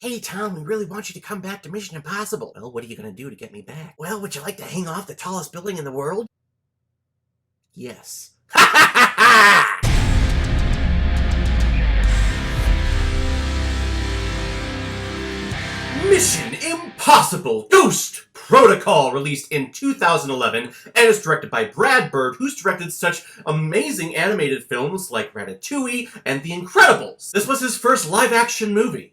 Hey, Tom, we really want you to come back to Mission Impossible. Well, what are you going to do to get me back? Well, would you like to hang off the tallest building in the world? Yes. Ha ha ha ha! Mission Impossible Ghost Protocol, released in 2011, and is directed by Brad Bird, who's directed such amazing animated films like Ratatouille and The Incredibles. This was his first live-action movie.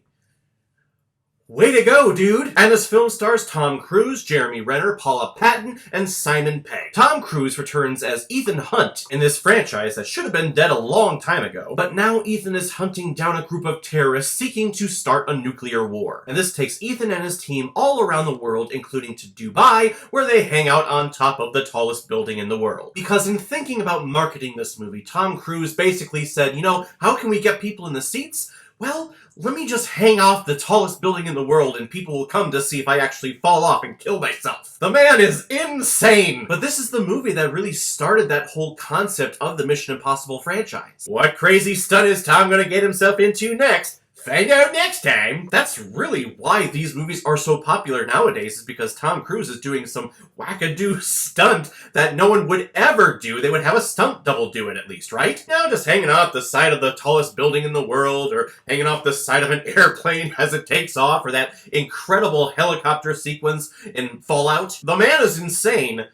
Way to go, dude! And this film stars Tom Cruise, Jeremy Renner, Paula Patton, and Simon Pegg. Tom Cruise returns as Ethan Hunt in this franchise that should have been dead a long time ago, but now Ethan is hunting down a group of terrorists seeking to start a nuclear war. And this takes Ethan and his team all around the world, including to Dubai, where they hang out on top of the tallest building in the world. Because in thinking about marketing this movie, Tom Cruise basically said, how can we get people in the seats? Well, let me just hang off the tallest building in the world and people will come to see if I actually fall off and kill myself. The man is insane! But this is the movie that really started that whole concept of the Mission Impossible franchise. What crazy stunt is Tom gonna get himself into next? Find out next time! That's really why these movies are so popular nowadays, is because Tom Cruise is doing some wackadoo stunt that no one would ever do. They would have a stunt double do it at least, right? Now just hanging off the side of the tallest building in the world, or hanging off the side of an airplane as it takes off, or that incredible helicopter sequence in Fallout. The man is insane.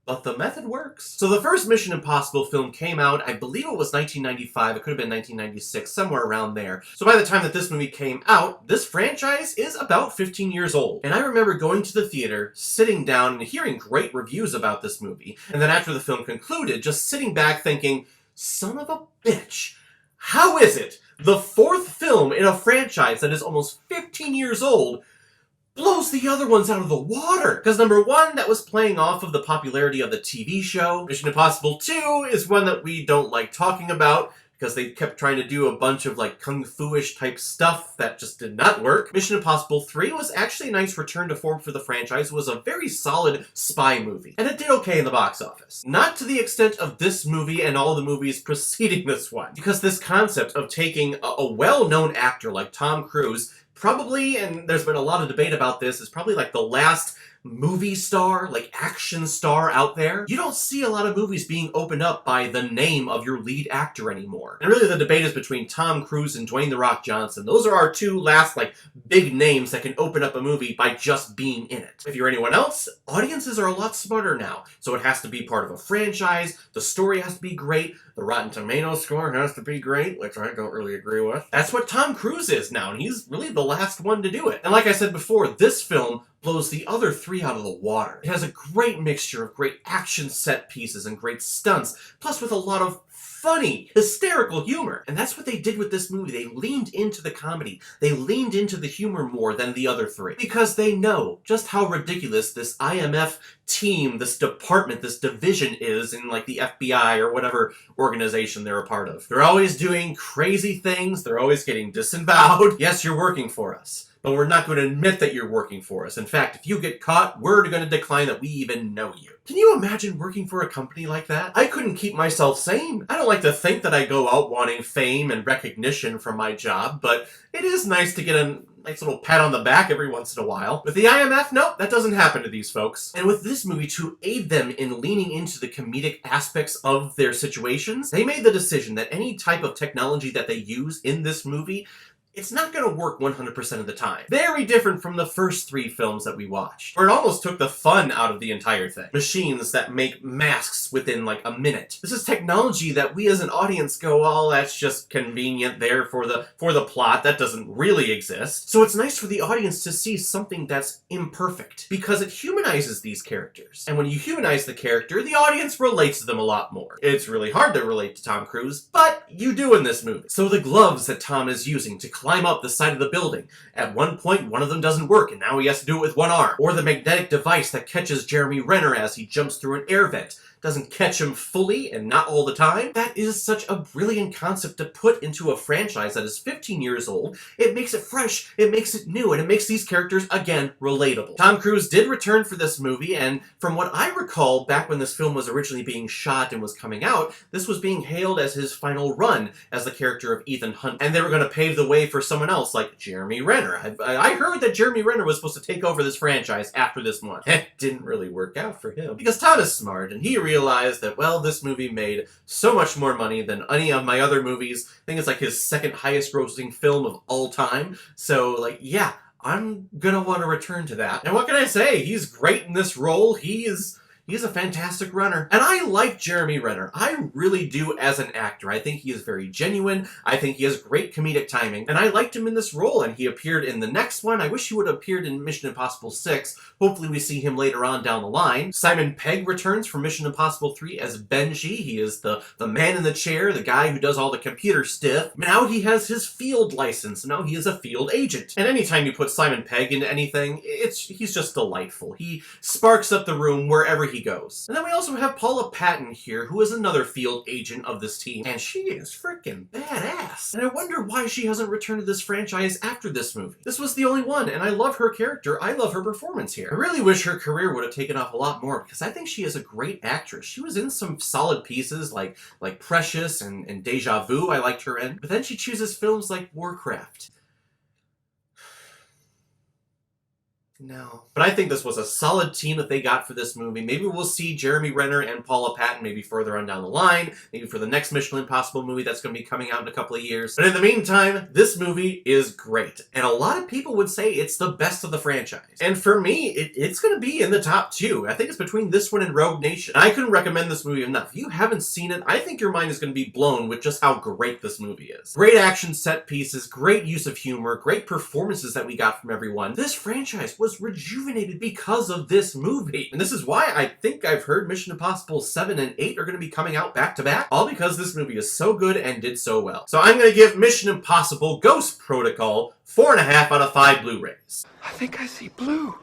But the method works. So the first Mission Impossible film came out, I believe it was 1995, it could have been 1996, somewhere around there. So by the time that this movie came out, this franchise is about 15 years old. And I remember going to the theater, sitting down and hearing great reviews about this movie. And then after the film concluded, just sitting back thinking, son of a bitch, how is it the fourth film in a franchise that is almost 15 years old blows the other ones out of the water? Because number one, that was playing off of the popularity of the TV show. Mission Impossible 2 is one that we don't like talking about, because they kept trying to do a bunch of kung fu-ish type stuff that just did not work. Mission Impossible 3 was actually a nice return to form for the franchise. It was a very solid spy movie, and it did okay in the box office. Not to the extent of this movie and all the movies preceding this one, because this concept of taking a well-known actor like Tom Cruise, probably, and there's been a lot of debate about this, is probably the last movie star, action star out there. You don't see a lot of movies being opened up by the name of your lead actor anymore. And really the debate is between Tom Cruise and Dwayne "The Rock" Johnson. Those are our two last, big names that can open up a movie by just being in it. If you're anyone else, audiences are a lot smarter now. So it has to be part of a franchise, the story has to be great, the Rotten Tomatoes score has to be great, which I don't really agree with. That's what Tom Cruise is now, and he's really the last one to do it. And like I said before, this film blows the other three out of the water. It has a great mixture of great action set pieces and great stunts, plus with a lot of funny, hysterical humor. And that's what they did with this movie. They leaned into the comedy. They leaned into the humor more than the other three, because they know just how ridiculous this IMF team, this department, this division is in the FBI or whatever organization they're a part of. They're always doing crazy things. They're always getting disavowed. Yes, you're working for us, but we're not going to admit that you're working for us. In fact, if you get caught, we're going to decline that we even know you. Can you imagine working for a company like that? I couldn't keep myself sane. I don't like to think that I go out wanting fame and recognition from my job, but it is nice to get a nice little pat on the back every once in a while. With the IMF, nope, that doesn't happen to these folks. And with this movie, to aid them in leaning into the comedic aspects of their situations, they made the decision that any type of technology that they use in this movie, it's not going to work 100% of the time. Very different from the first three films that we watched, where it almost took the fun out of the entire thing. Machines that make masks within a minute. This is technology that we as an audience go, oh, that's just convenient there for the plot. That doesn't really exist. So it's nice for the audience to see something that's imperfect, because it humanizes these characters. And when you humanize the character, the audience relates to them a lot more. It's really hard to relate to Tom Cruise, but you do in this movie. So the gloves that Tom is using to climb up the side of the building. At one point, one of them doesn't work, and now he has to do it with one arm. Or the magnetic device that catches Jeremy Renner as he jumps through an air vent. doesn't catch him fully and not all the time. That is such a brilliant concept to put into a franchise that is 15 years old. It makes it fresh, it makes it new, and it makes these characters, again, relatable. Tom Cruise did return for this movie, and from what I recall, back when this film was originally being shot and was coming out, this was being hailed as his final run as the character of Ethan Hunt, and they were going to pave the way for someone else like Jeremy Renner. I heard that Jeremy Renner was supposed to take over this franchise after this one. It didn't really work out for him. Because Todd is smart, and he realized that, well, this movie made so much more money than any of my other movies. I think it's like his second highest grossing film of all time. So, like, yeah, I'm gonna want to return to that. And what can I say? He's great in this role. He's a fantastic runner. And I like Jeremy Renner. I really do as an actor. I think he is very genuine. I think he has great comedic timing. And I liked him in this role, and he appeared in the next one. I wish he would have appeared in Mission Impossible 6. Hopefully we see him later on down the line. Simon Pegg returns from Mission Impossible 3 as Benji. He is the man in the chair, the guy who does all the computer stuff. Now he has his field license. Now he is a field agent. And anytime you put Simon Pegg into anything, he's just delightful. He sparks up the room wherever he goes. And then we also have Paula Patton here, who is another field agent of this team, and she is freaking badass. And I wonder why she hasn't returned to this franchise after this movie. This was the only one, and I love her character. I love her performance here. I really wish her career would have taken off a lot more, because I think she is a great actress. She was in some solid pieces like Precious and Deja Vu I liked her in, but then she chooses films like Warcraft. No. But I think this was a solid team that they got for this movie. Maybe we'll see Jeremy Renner and Paula Patton maybe further on down the line, maybe for the next Mission Impossible movie that's going to be coming out in a couple of years. But in the meantime, this movie is great. And a lot of people would say it's the best of the franchise. And for me, it's going to be in the top 2. I think it's between this one and Rogue Nation. And I couldn't recommend this movie enough. If you haven't seen it, I think your mind is going to be blown with just how great this movie is. Great action set pieces, great use of humor, great performances that we got from everyone. This franchise was rejuvenated because of this movie. And this is why I think I've heard Mission Impossible 7 and 8 are going to be coming out back to back, all because this movie is so good and did so well. So I'm going to give Mission Impossible Ghost Protocol 4.5 out of 5 Blu-rays. I think I see blue.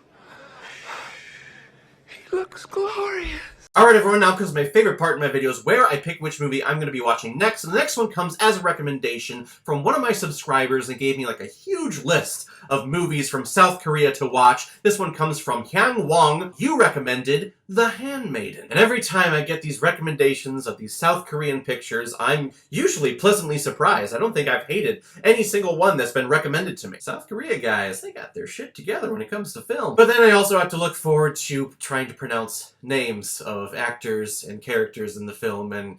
He looks glorious. Alright everyone, now comes my favorite part in my videos where I pick which movie I'm going to be watching next. And the next one comes as a recommendation from one of my subscribers and gave me like a huge list of movies from South Korea to watch. This one comes from Hyang Wong. You recommended The Handmaiden. And every time I get these recommendations of these South Korean pictures, I'm usually pleasantly surprised. I don't think I've hated any single one that's been recommended to me. South Korea guys, they got their shit together when it comes to film. But then I also have to look forward to trying to pronounce names of actors and characters in the film, and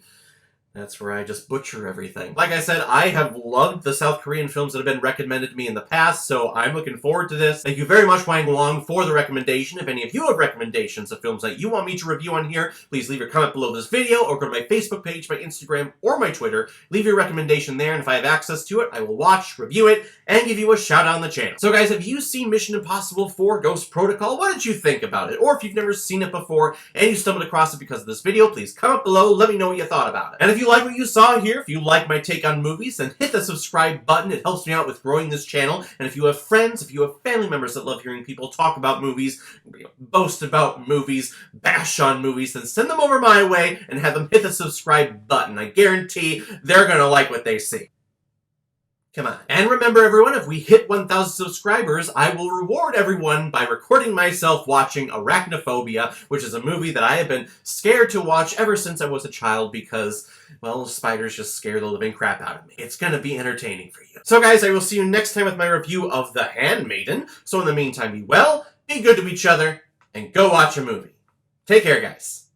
that's where I just butcher everything. Like I said, I have loved the South Korean films that have been recommended to me in the past, so I'm looking forward to this. Thank you very much, Wang Wong, for the recommendation. If any of you have recommendations of films that you want me to review on here, please leave your comment below this video, or go to my Facebook page, my Instagram, or my Twitter. Leave your recommendation there, and if I have access to it, I will watch, review it, and give you a shout out on the channel. So guys, have you seen Mission Impossible 4 Ghost Protocol? What did you think about it? Or if you've never seen it before, and you stumbled across it because of this video, please comment below, let me know what you thought about it. And if you like what you saw here, if you like my take on movies, then hit the subscribe button. It helps me out with growing this channel. And if you have friends, if you have family members that love hearing people talk about movies, boast about movies, bash on movies, then send them over my way and have them hit the subscribe button. I guarantee they're gonna like what they see. Come on. And remember everyone, if we hit 1,000 subscribers, I will reward everyone by recording myself watching Arachnophobia, which is a movie that I have been scared to watch ever since I was a child because, well, spiders just scare the living crap out of me. It's gonna be entertaining for you. So guys, I will see you next time with my review of The Handmaiden. So in the meantime, be well, be good to each other, and go watch a movie. Take care, guys.